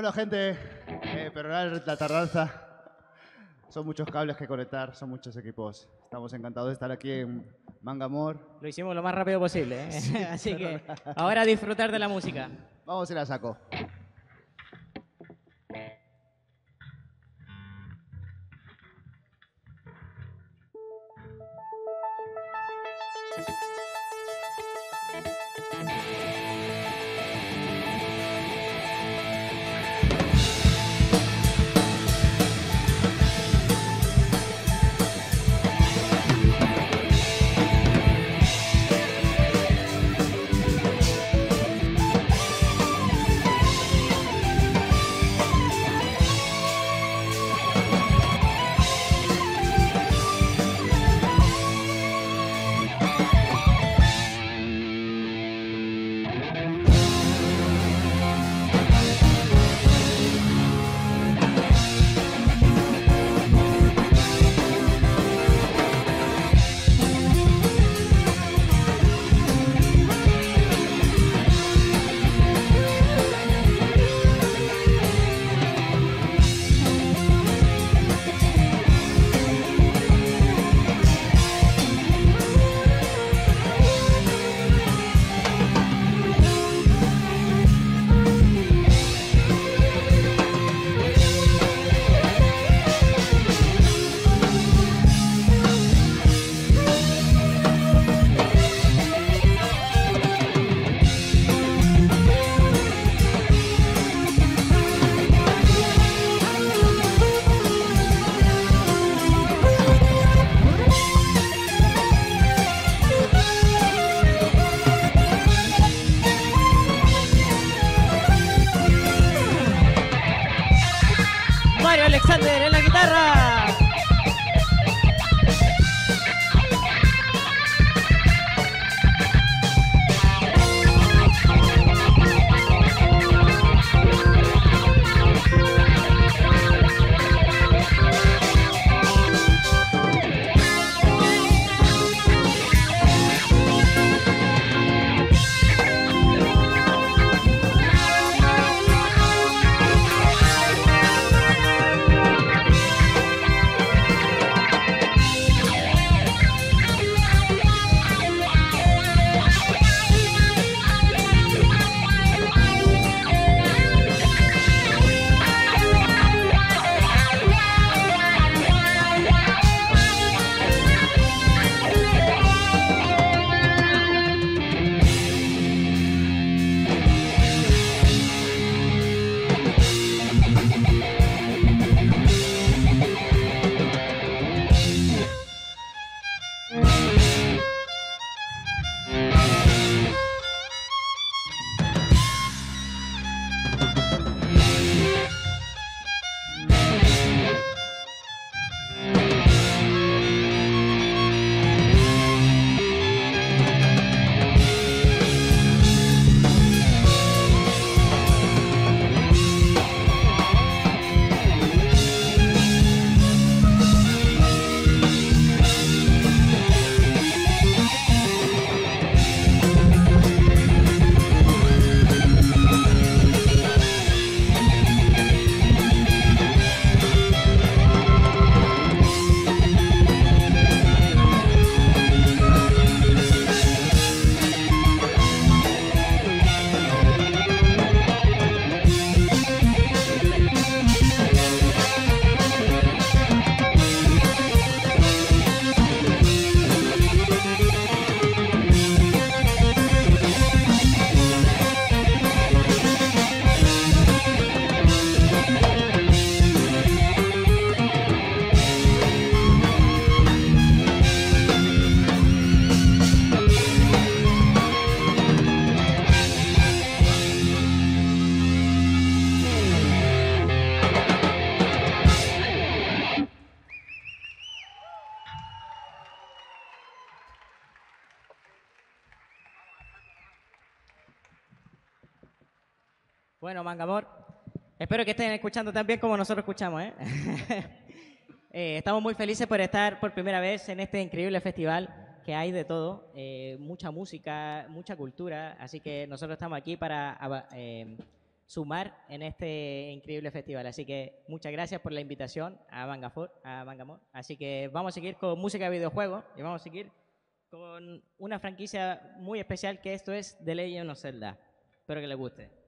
Hola gente, perdonad la tardanza. Son muchos cables que conectar, son muchos equipos. Estamos encantados de estar aquí en Mangamore. Lo hicimos lo más rápido posible, ¿eh? Sí, así que ahora a disfrutar de la música. Vamos a ir a saco. Mario Alexander en la guitarra. Bueno, Mangamore, espero que estén escuchando tan bien como nosotros escuchamos, ¿eh? Estamos muy felices por estar por primera vez en este increíble festival que hay de todo, mucha música, mucha cultura, así que nosotros estamos aquí para sumar en este increíble festival. Así que muchas gracias por la invitación a Mangamor. Así que vamos a seguir con música de videojuegos y vamos a seguir con una franquicia muy especial que esto es The Legend of Zelda. Espero que les guste.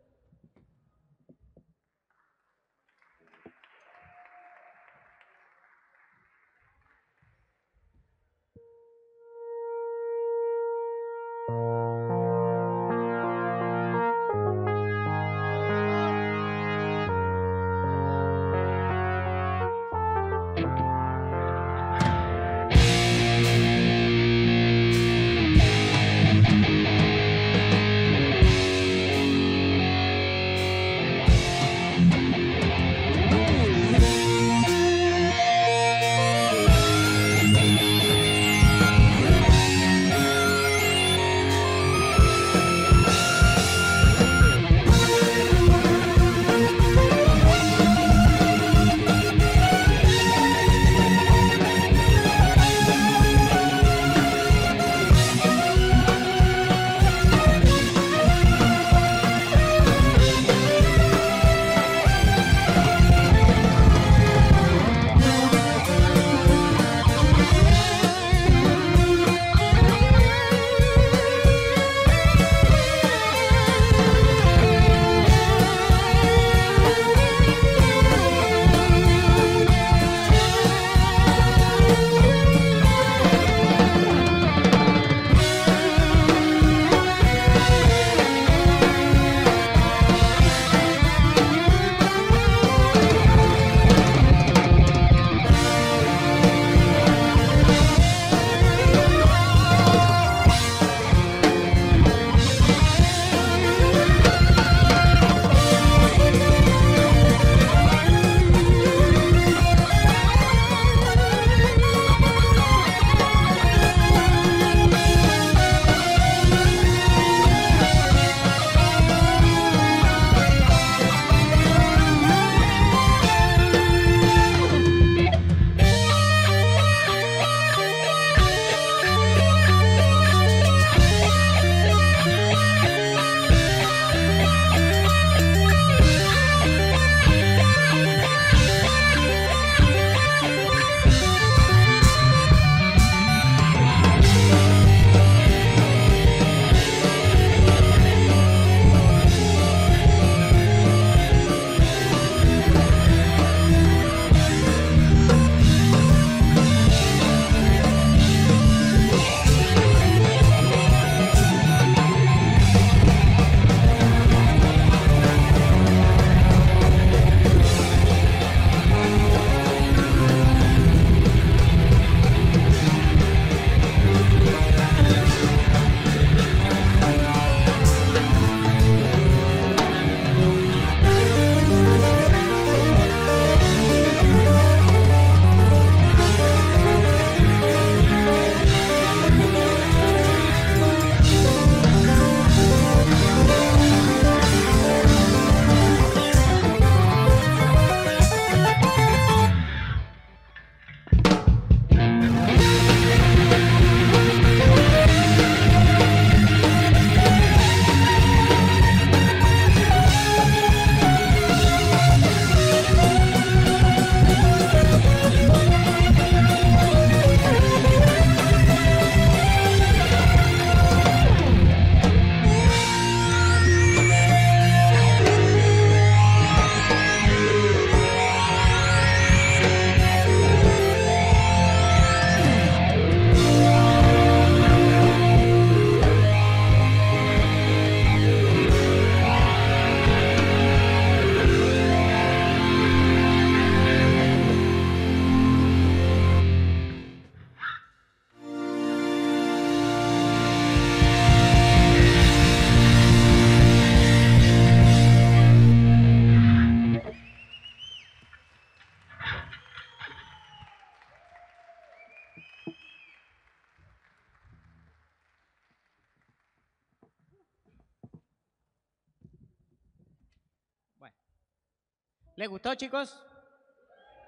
¿Les gustó, chicos?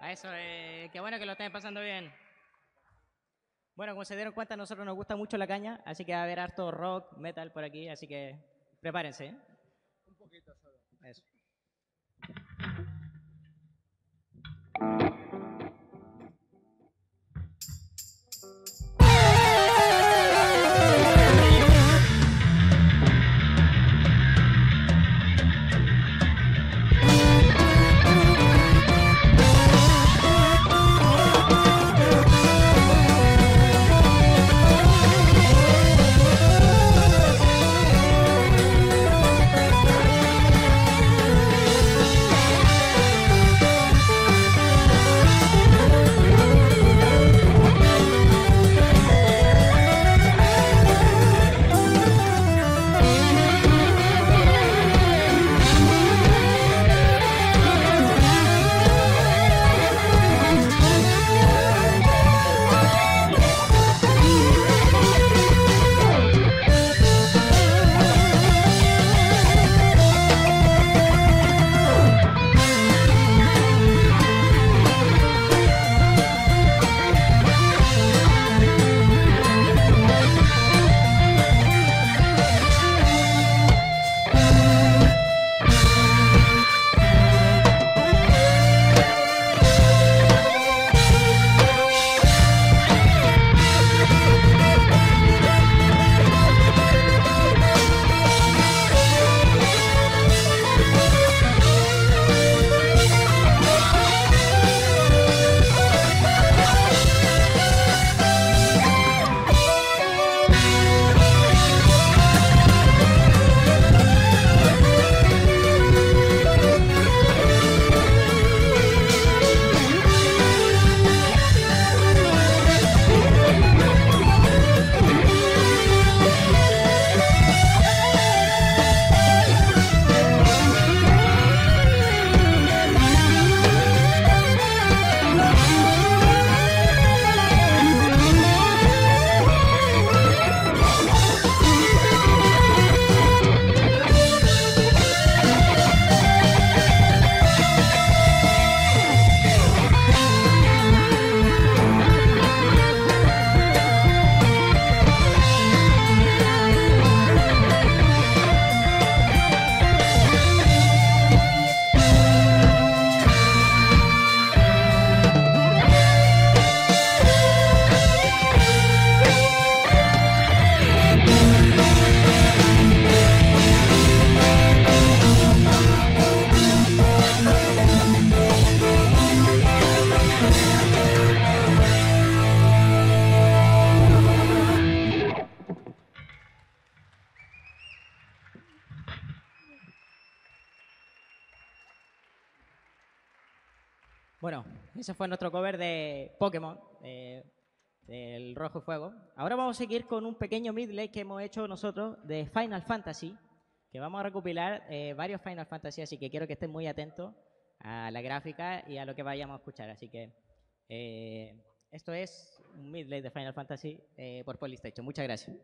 A eso, qué bueno que lo estén pasando bien. Bueno, como se dieron cuenta, a nosotros nos gusta mucho la caña, así que va a haber harto rock, metal por aquí, así que prepárense. Un poquito solo. Eso. Bueno, ese fue nuestro cover de Pokémon, del Rojo y Fuego. Ahora vamos a seguir con un pequeño medley que hemos hecho nosotros de Final Fantasy, que vamos a recopilar varios Final Fantasy, así que quiero que estén muy atentos a la gráfica y a lo que vayamos a escuchar. Así que esto es un medley de Final Fantasy por Polystation. Muchas gracias.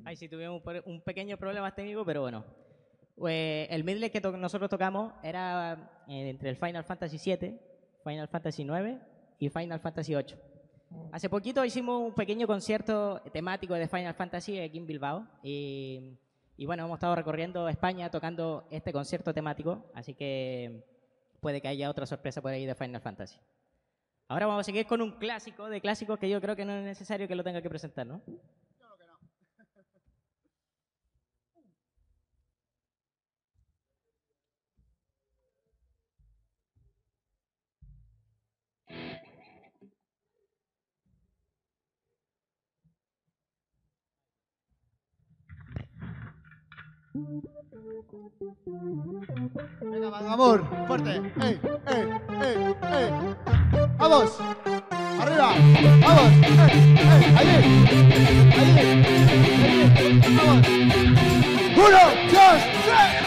Ahí sí tuvimos un pequeño problema técnico, pero bueno. El medley que nosotros tocamos era entre el Final Fantasy VII, Final Fantasy IX y Final Fantasy VIII. Hace poquito hicimos un pequeño concierto temático de Final Fantasy aquí en Bilbao y bueno, hemos estado recorriendo España tocando este concierto temático, así que puede que haya otra sorpresa por ahí de Final Fantasy. Ahora vamos a seguir con un clásico de clásicos que yo creo que no es necesario que lo tenga que presentar, ¿no? Venga, Mangamor, fuerte. ¡Ey, ey, ey, ey! ¡Vamos! ¡Arriba! ¡Vamos! ¡Ey, ey! ¡Allí! ¡Allí! ¡Allí! ¡Vamos! ¡Uno, dos, tres!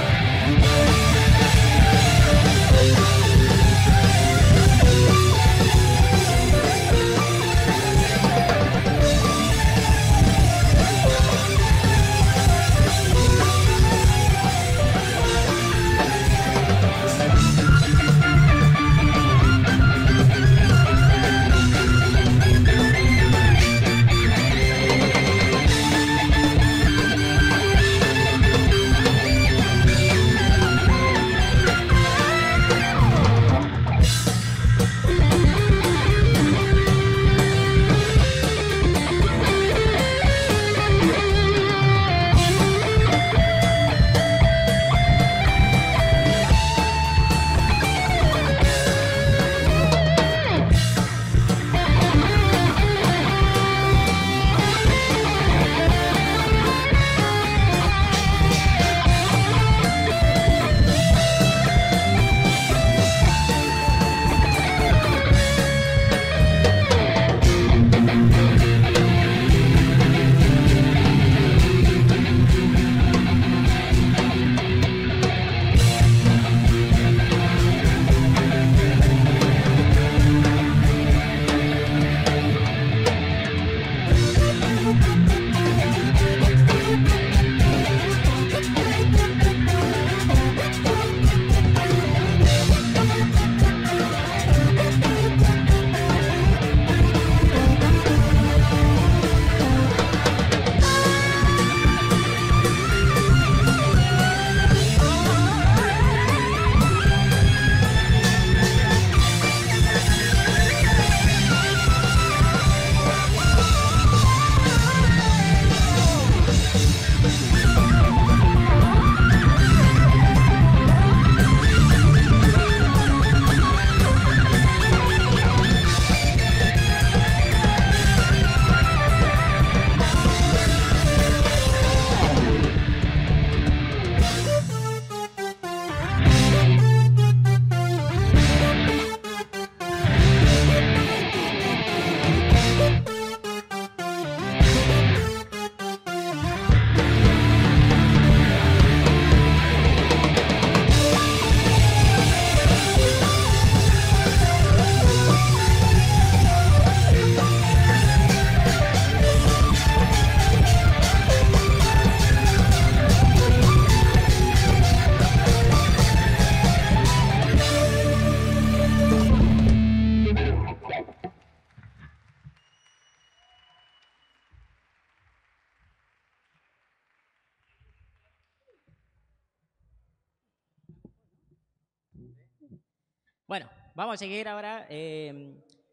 Bueno, vamos a seguir ahora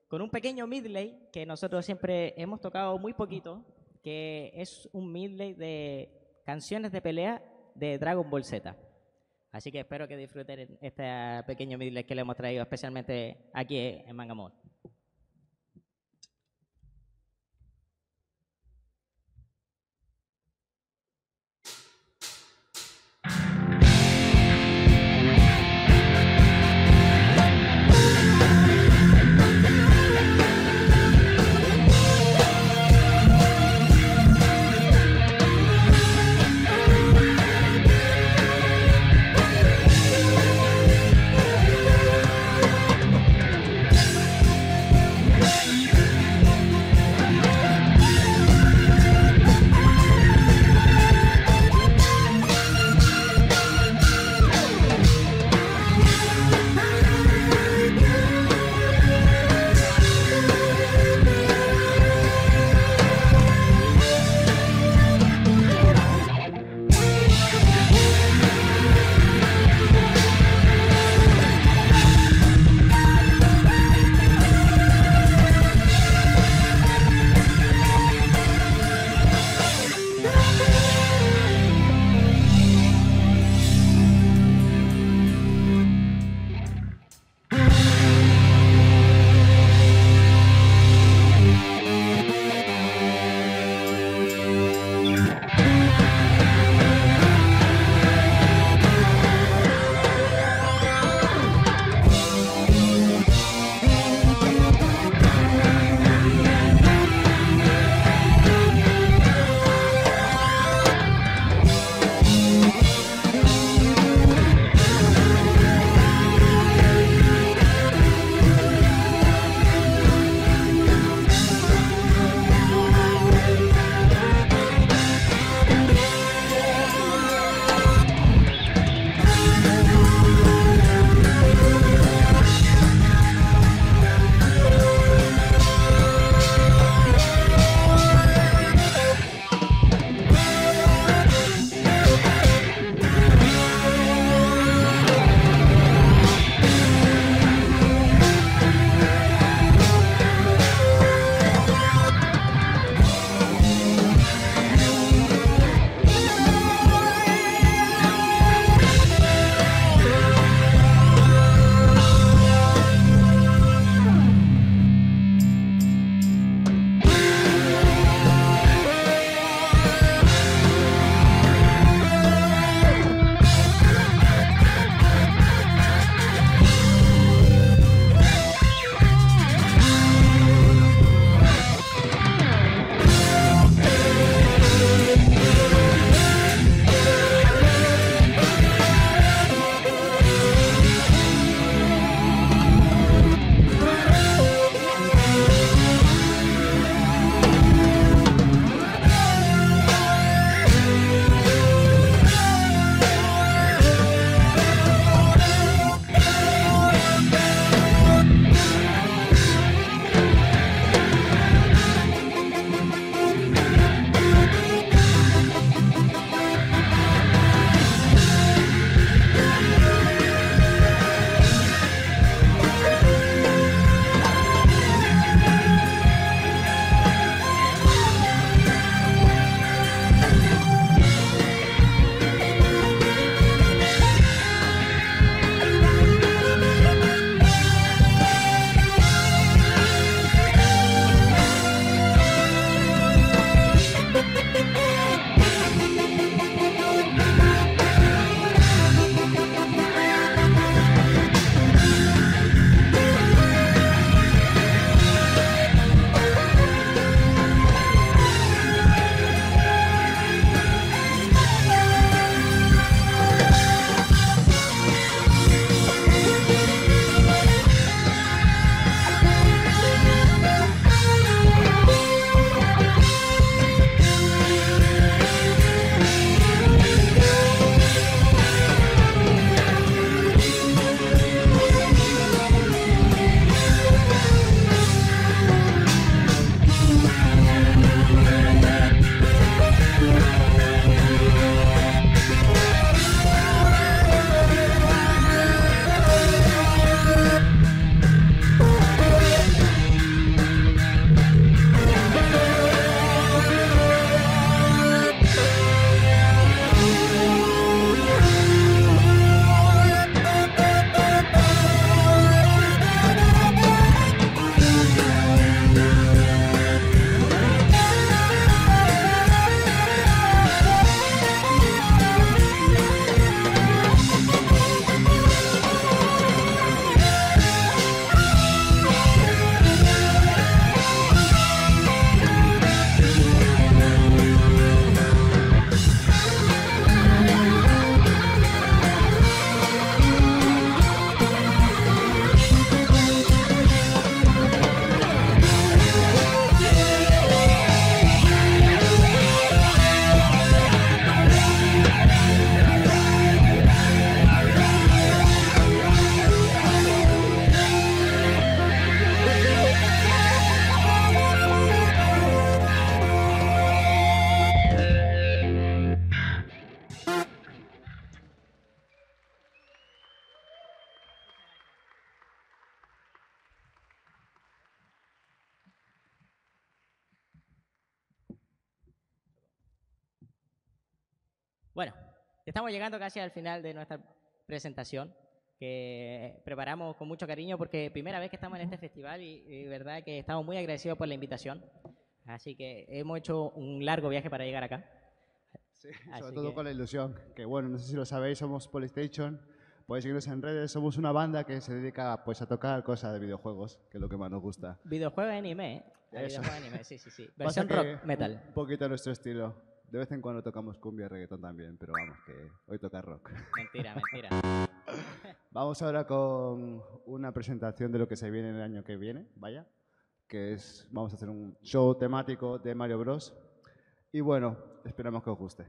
con un pequeño medley que nosotros siempre hemos tocado muy poquito, que es un medley de canciones de pelea de Dragon Ball Z. Así que espero que disfruten este pequeño medley que le hemos traído especialmente aquí en Mangamor. Bueno, estamos llegando casi al final de nuestra presentación, que preparamos con mucho cariño porque primera vez que estamos en este festival y verdad que estamos muy agradecidos por la invitación. Así que hemos hecho un largo viaje para llegar acá. Sí, sobre todo con la ilusión. Que bueno, no sé si lo sabéis, somos Polystation. Podéis seguirnos en redes. Somos una banda que se dedica pues a tocar cosas de videojuegos, que es lo que más nos gusta. Videojuegos anime, ¿eh? Eso. Videojuegos anime, sí, sí, sí. Pasa Versión que rock metal. Un poquito a nuestro estilo. De vez en cuando tocamos cumbia y reggaetón también, pero vamos, que hoy toca rock. Mentira, mentira. Vamos ahora con una presentación de lo que se viene el año que viene, vaya, que es, vamos a hacer un show temático de Mario Bros. Y bueno, esperamos que os guste.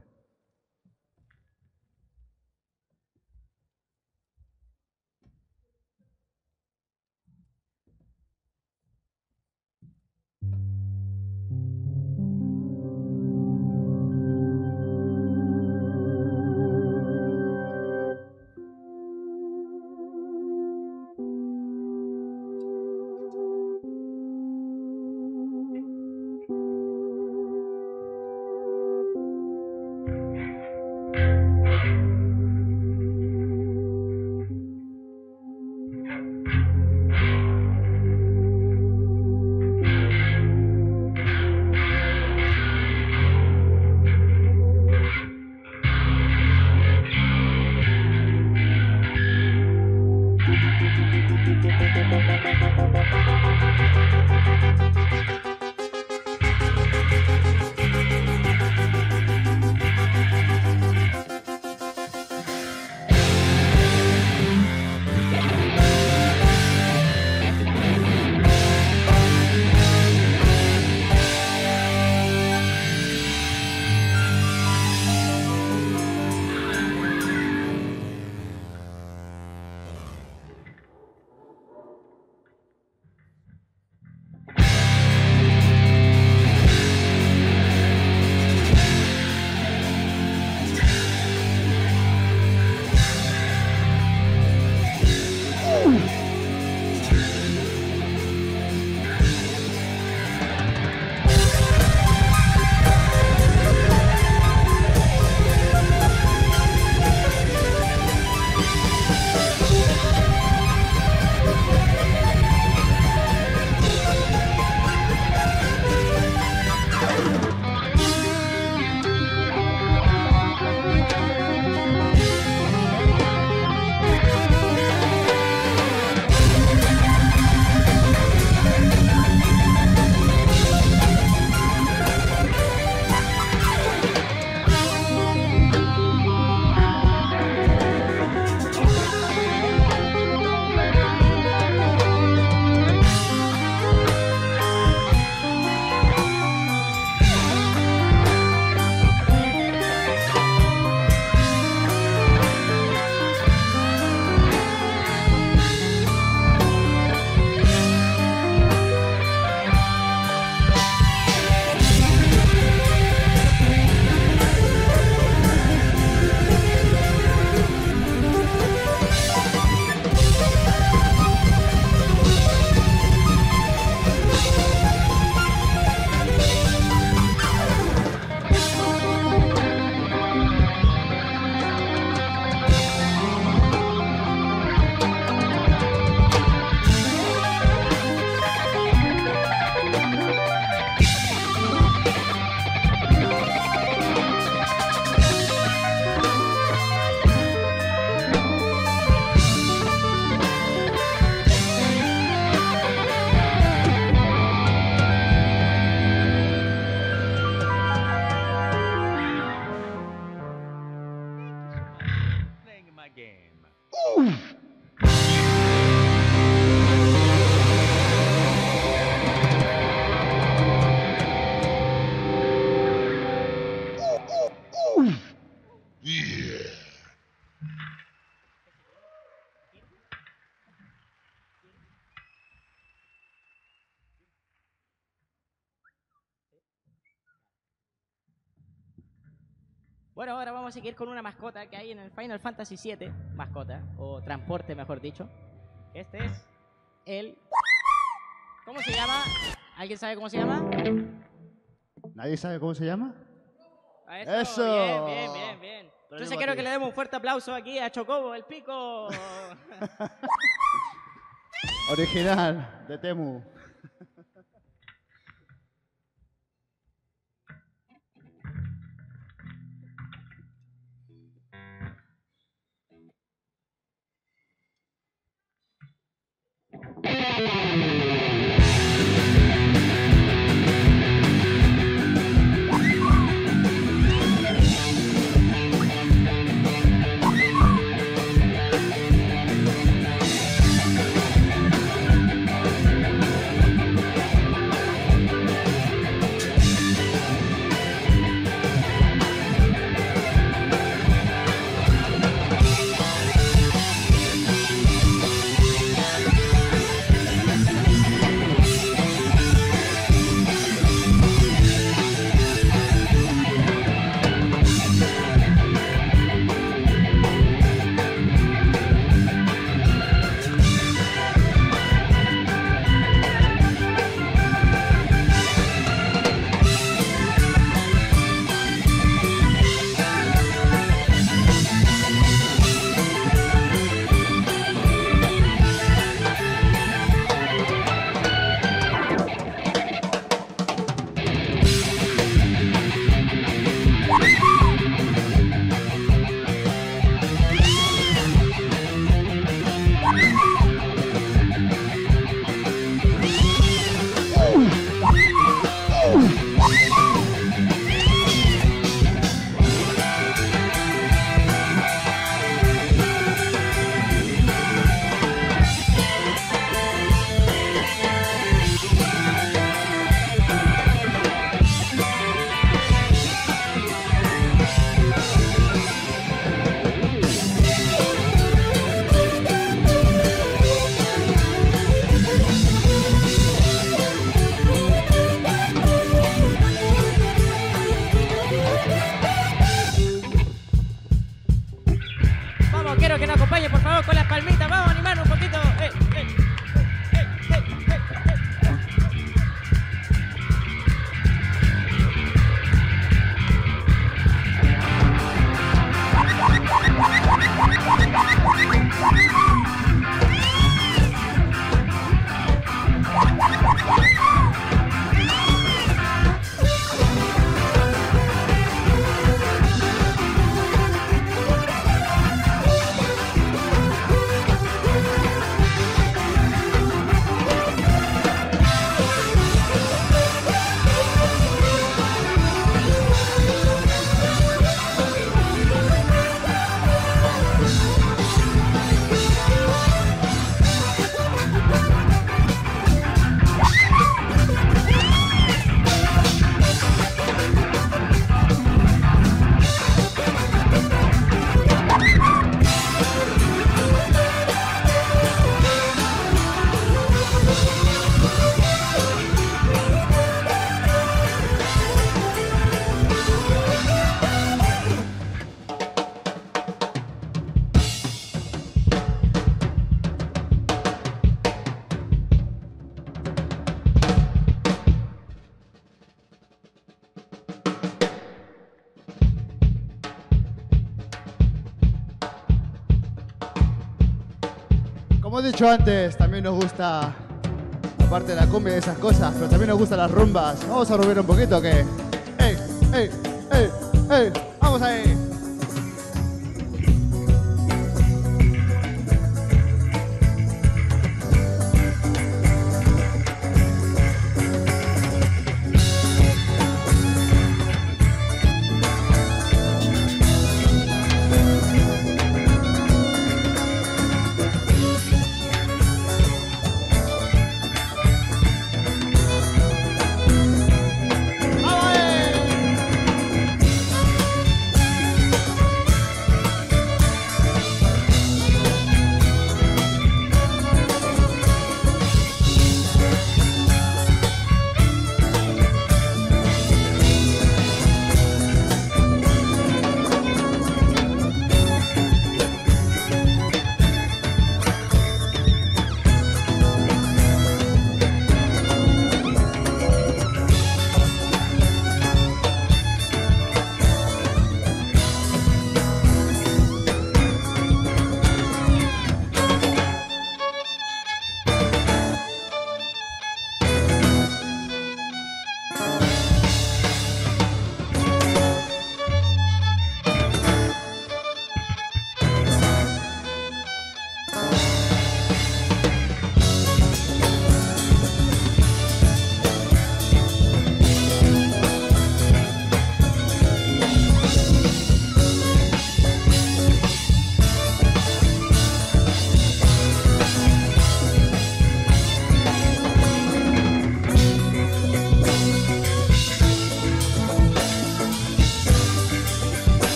Bueno, ahora vamos a seguir con una mascota que hay en el Final Fantasy VII, mascota, o transporte mejor dicho. Este es el... ¿Cómo se llama? ¿Alguien sabe cómo se llama? ¿Nadie sabe cómo se llama? Eso. ¡Eso! Bien, bien, bien, bien. Entonces quiero que le demos un fuerte aplauso aquí a Chocobo, el pico. Original, de Temu. Quiero que nos acompañe, por favor, con las palmitas. Vamos a animar un poquito. Como he dicho antes, también nos gusta, aparte de la cumbia y esas cosas, pero también nos gustan las rumbas. Vamos a rumbear un poquito, ¿qué? ¡Ey, ey, ey, ey! ¡Vamos ahí!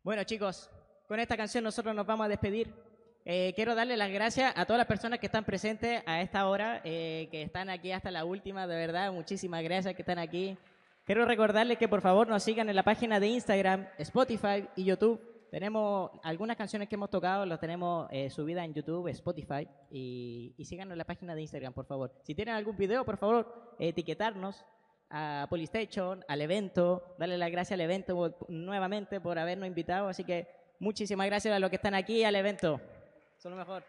Bueno, chicos, con esta canción nosotros nos vamos a despedir. Quiero darle las gracias a todas las personas que están presentes a esta hora, que están aquí hasta la última, de verdad, muchísimas gracias que están aquí. Quiero recordarles que por favor nos sigan en la página de Instagram, Spotify y YouTube. Tenemos algunas canciones que hemos tocado, las tenemos subidas en YouTube, Spotify, y síganos en la página de Instagram, por favor. Si tienen algún video, por favor, etiquetarnos a Polystation, al evento, darle las gracias al evento nuevamente por habernos invitado, así que muchísimas gracias a los que están aquí al evento. Son lo mejor.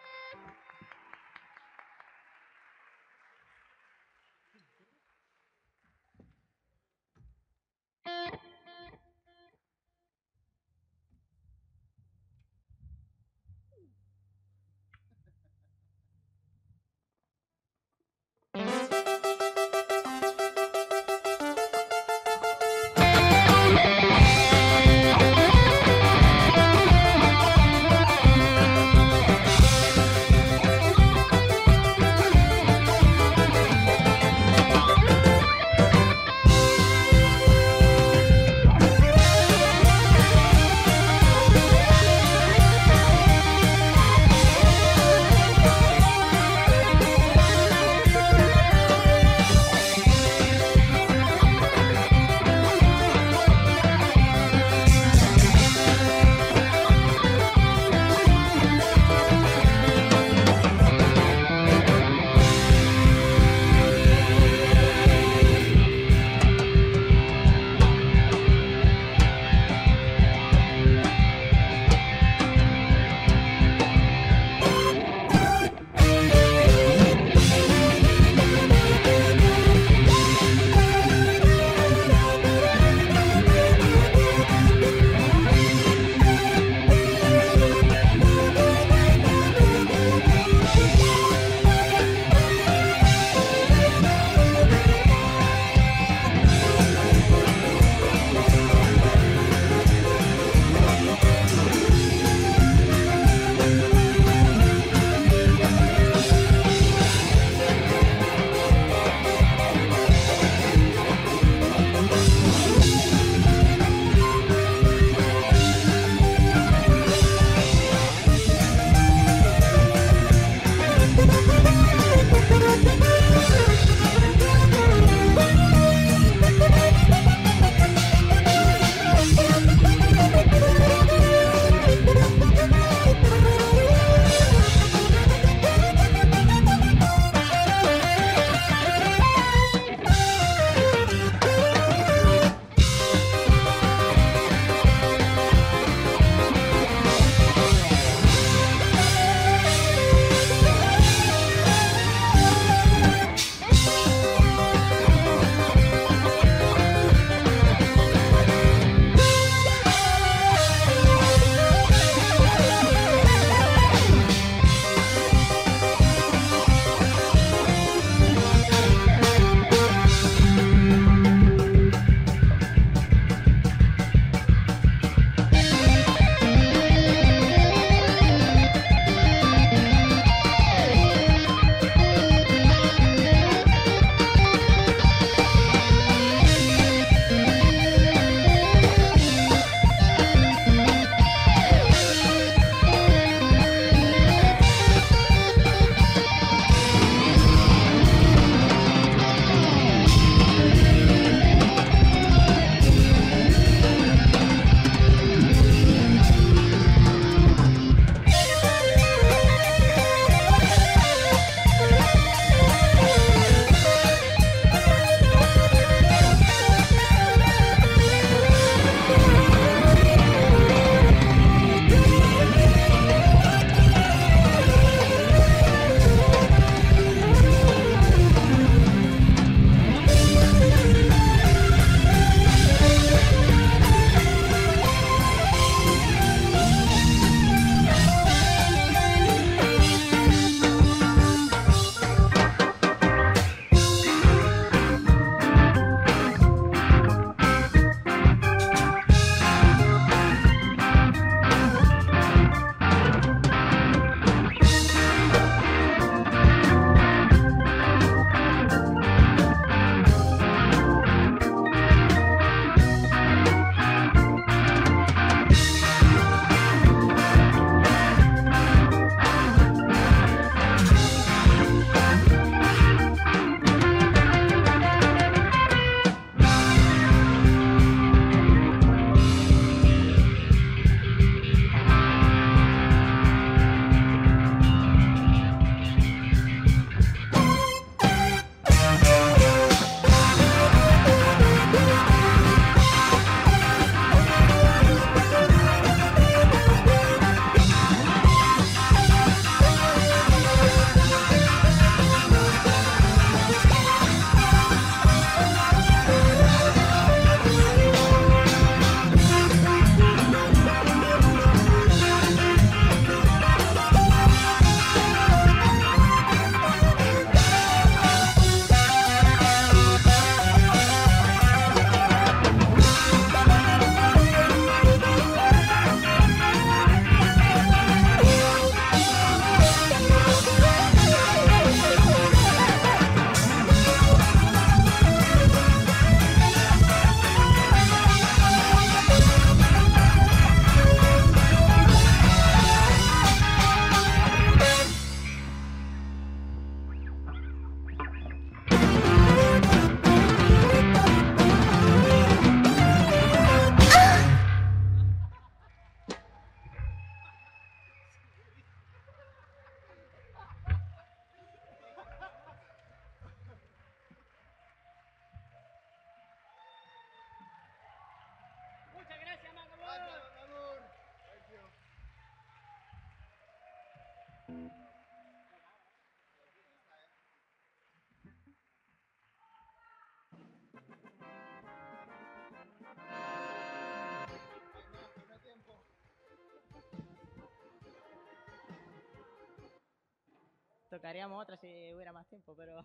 Tocaríamos otra si hubiera más tiempo, pero...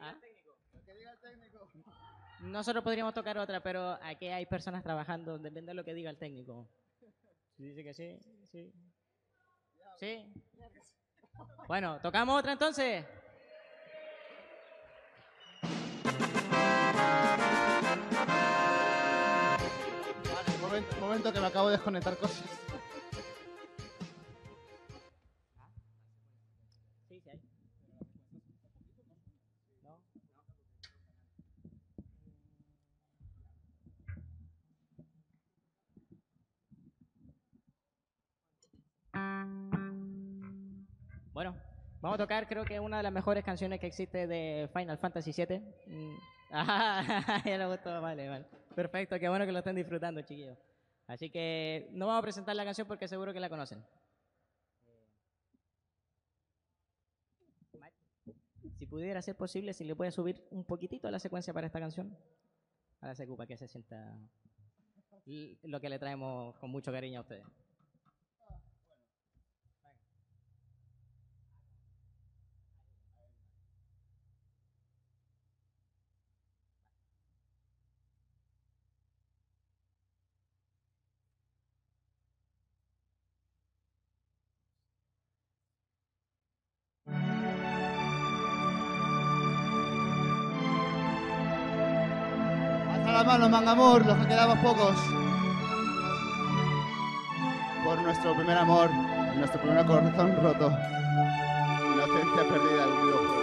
¿Ah? Lo que diga el técnico. Nosotros podríamos tocar otra, pero aquí hay personas trabajando, depende de lo que diga el técnico. Si dice que sí, sí. ¿Sí? Bueno, ¿tocamos otra entonces? Vale, momento que me acabo de desconectar cosas. Sí, sí hay. ¿No? Bueno, vamos a tocar creo que una de las mejores canciones que existe de Final Fantasy VII. Ajá, ya le gustó, vale, vale. Perfecto, qué bueno que lo estén disfrutando, chiquillos. Así que no vamos a presentar la canción porque seguro que la conocen. Si pudiera ser posible, si le puede subir un poquitito a la secuencia para esta canción. A la secu, para que se sienta lo que le traemos con mucho cariño a ustedes. Alza la mano, Mangamor, los que quedamos pocos. Por nuestro primer amor, nuestro primer corazón roto. Inocencia perdida en un videojuego.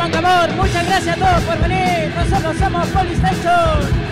Mangamor. Muchas gracias a todos por venir. Nosotros somos Polystation.